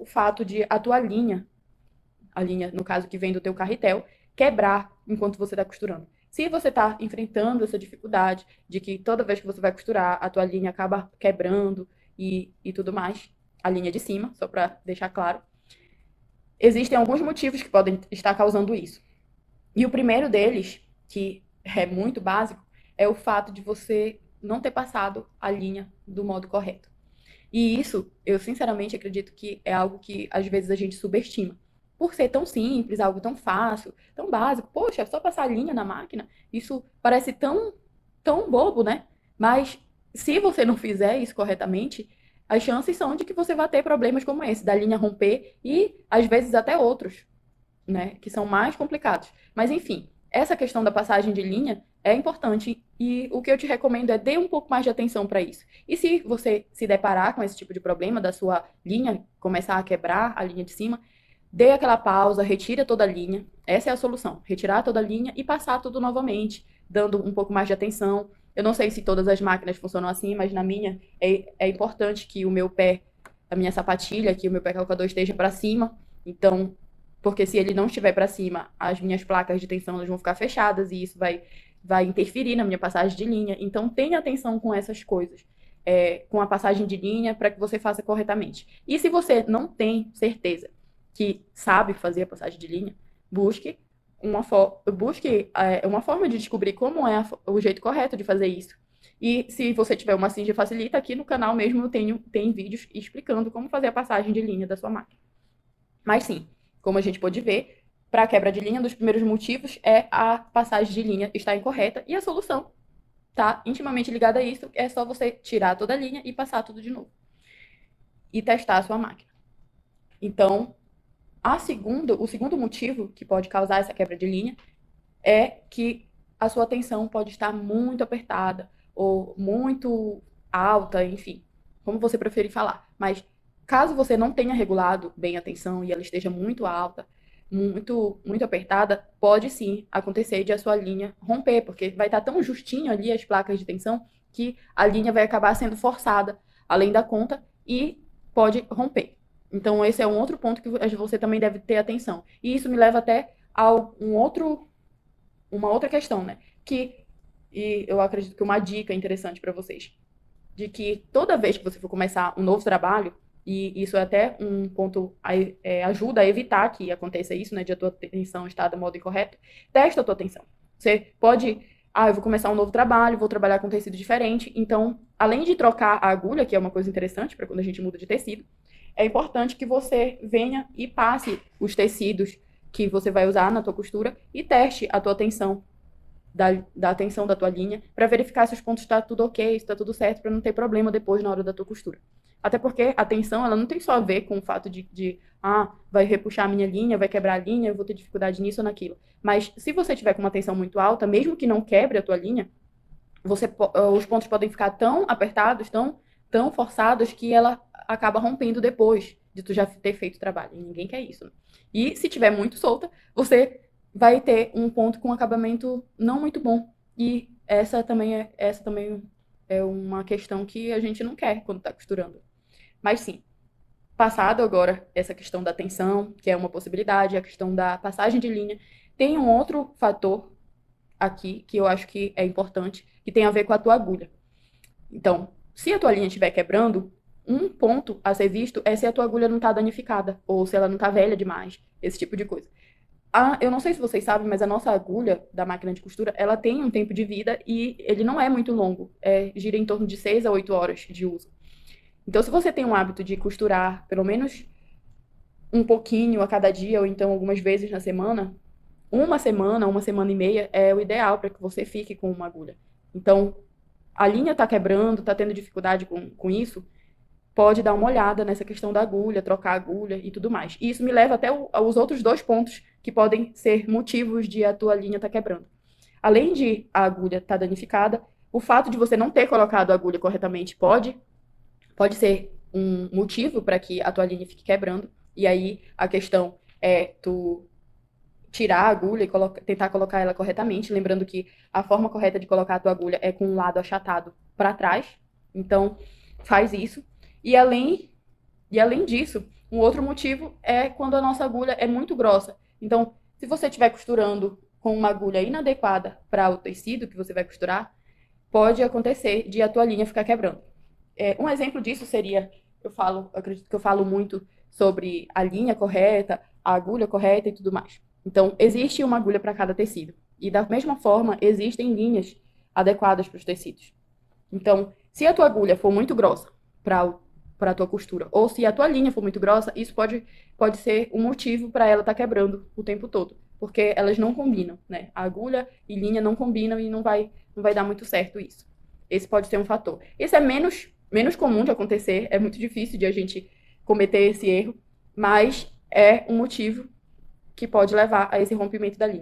o fato de a tua linha, a linha, no caso, que vem do teu carretel, quebrar enquanto você está costurando. Se você está enfrentando essa dificuldade de que toda vez que você vai costurar, a tua linha acaba quebrando e tudo mais, a linha de cima, só para deixar claro, existem alguns motivos que podem estar causando isso. E o primeiro deles, que é muito básico, é o fato de você não ter passado a linha do modo correto. E isso, eu sinceramente acredito que é algo que às vezes a gente subestima. Por ser tão simples, algo tão fácil, tão básico. Poxa, é só passar a linha na máquina. Isso parece tão bobo, né? Mas se você não fizer isso corretamente, as chances são de que você vai ter problemas como esse, da linha romper e às vezes até outros, né, que são mais complicados. Mas enfim, essa questão da passagem de linha é importante e o que eu te recomendo é dê um pouco mais de atenção para isso. E se você se deparar com esse tipo de problema da sua linha começar a quebrar a linha de cima, dê aquela pausa, retira toda a linha. Essa é a solução, retirar toda a linha e passar tudo novamente, dando um pouco mais de atenção. Eu não sei se todas as máquinas funcionam assim, mas na minha é importante que o meu pé, a minha sapatilha, que o meu pé calcador esteja para cima. Então, porque se ele não estiver para cima, as minhas placas de tensão elas vão ficar fechadas e isso vai interferir na minha passagem de linha. Então, tenha atenção com essas coisas, com a passagem de linha, para que você faça corretamente. E se você não tem certeza que sabe fazer a passagem de linha, busque uma forma de descobrir como é o jeito correto de fazer isso. E se você tiver uma Cinja Facilita, aqui no canal mesmo eu tem vídeos explicando como fazer a passagem de linha da sua máquina. Mas sim, como a gente pode ver, para a quebra de linha, um dos primeiros motivos é a passagem de linha estar incorreta e a solução está intimamente ligada a isso. É só você tirar toda a linha e passar tudo de novo. E testar a sua máquina. Então, o segundo motivo que pode causar essa quebra de linha é que a sua tensão pode estar muito apertada ou muito alta, enfim, como você preferir falar. Mas caso você não tenha regulado bem a tensão e ela esteja muito alta, muito apertada, pode sim acontecer de a sua linha romper, porque vai estar tão justinho ali as placas de tensão que a linha vai acabar sendo forçada além da conta e pode romper. Então, esse é um outro ponto que você também deve ter atenção. E isso me leva até a uma outra questão, né? E eu acredito que uma dica interessante para vocês, de que toda vez que você for começar um novo trabalho, e isso é até um ponto, ajuda a evitar que aconteça isso, né? De a tua atenção estar do modo incorreto, testa a tua atenção. Você pode, eu vou começar um novo trabalho, vou trabalhar com tecido diferente, então, além de trocar a agulha, que é uma coisa interessante para quando a gente muda de tecido, é importante que você venha e passe os tecidos que você vai usar na tua costura e teste a tua tensão, da tensão da tua linha, para verificar se os pontos está tudo ok, se está tudo certo, para não ter problema depois na hora da tua costura. Até porque a tensão, ela não tem só a ver com o fato vai repuxar a minha linha, vai quebrar a linha, eu vou ter dificuldade nisso ou naquilo. Mas se você tiver com uma tensão muito alta, mesmo que não quebre a tua linha, os pontos podem ficar tão apertados, tão forçados, que ela acaba rompendo depois de tu já ter feito o trabalho. E ninguém quer isso, né? E se tiver muito solta, você vai ter um ponto com acabamento não muito bom. E essa também é uma questão que a gente não quer quando está costurando. Mas sim, passado agora essa questão da tensão, que é uma possibilidade, a questão da passagem de linha, tem um outro fator aqui que eu acho que é importante, que tem a ver com a tua agulha. Então, se a tua linha estiver quebrando, um ponto a ser visto é se a tua agulha não está danificada, ou se ela não está velha demais, esse tipo de coisa. Eu não sei se vocês sabem, mas a nossa agulha da máquina de costura, ela tem um tempo de vida e ele não é muito longo. Gira em torno de 6 a 8 horas de uso. Então, se você tem um hábito de costurar pelo menos um pouquinho a cada dia, ou então algumas vezes na semana, uma semana e meia é o ideal para que você fique com uma agulha. Então, a linha está quebrando, está tendo dificuldade com isso, pode dar uma olhada nessa questão da agulha, trocar a agulha e tudo mais. E isso me leva até aos outros dois pontos que podem ser motivos de a tua linha estar quebrando. Além de a agulha estar danificada, o fato de você não ter colocado a agulha corretamente pode ser um motivo para que a tua linha fique quebrando. E aí a questão é tu tirar a agulha e tentar colocar ela corretamente, lembrando que a forma correta de colocar a tua agulha é com o lado achatado para trás. Então, faz isso. E além disso, Um outro motivo é quando a nossa agulha é muito grossa. Então, se você estiver costurando com uma agulha inadequada para o tecido que você vai costurar, pode acontecer de a tua linha ficar quebrando. Um exemplo disso seria, acredito que eu falo muito sobre a linha correta, a agulha correta e tudo mais. Então, existe uma agulha para cada tecido. E da mesma forma, existem linhas adequadas para os tecidos. Então, se a tua agulha for muito grossa para a tua costura, ou se a tua linha for muito grossa, isso pode ser um motivo para ela estar quebrando o tempo todo, porque elas não combinam, né? A agulha e linha não combinam e não vai dar muito certo isso. Esse pode ser um fator. Esse é menos comum de acontecer, é muito difícil de a gente cometer esse erro, mas é um motivo que pode levar a esse rompimento da linha.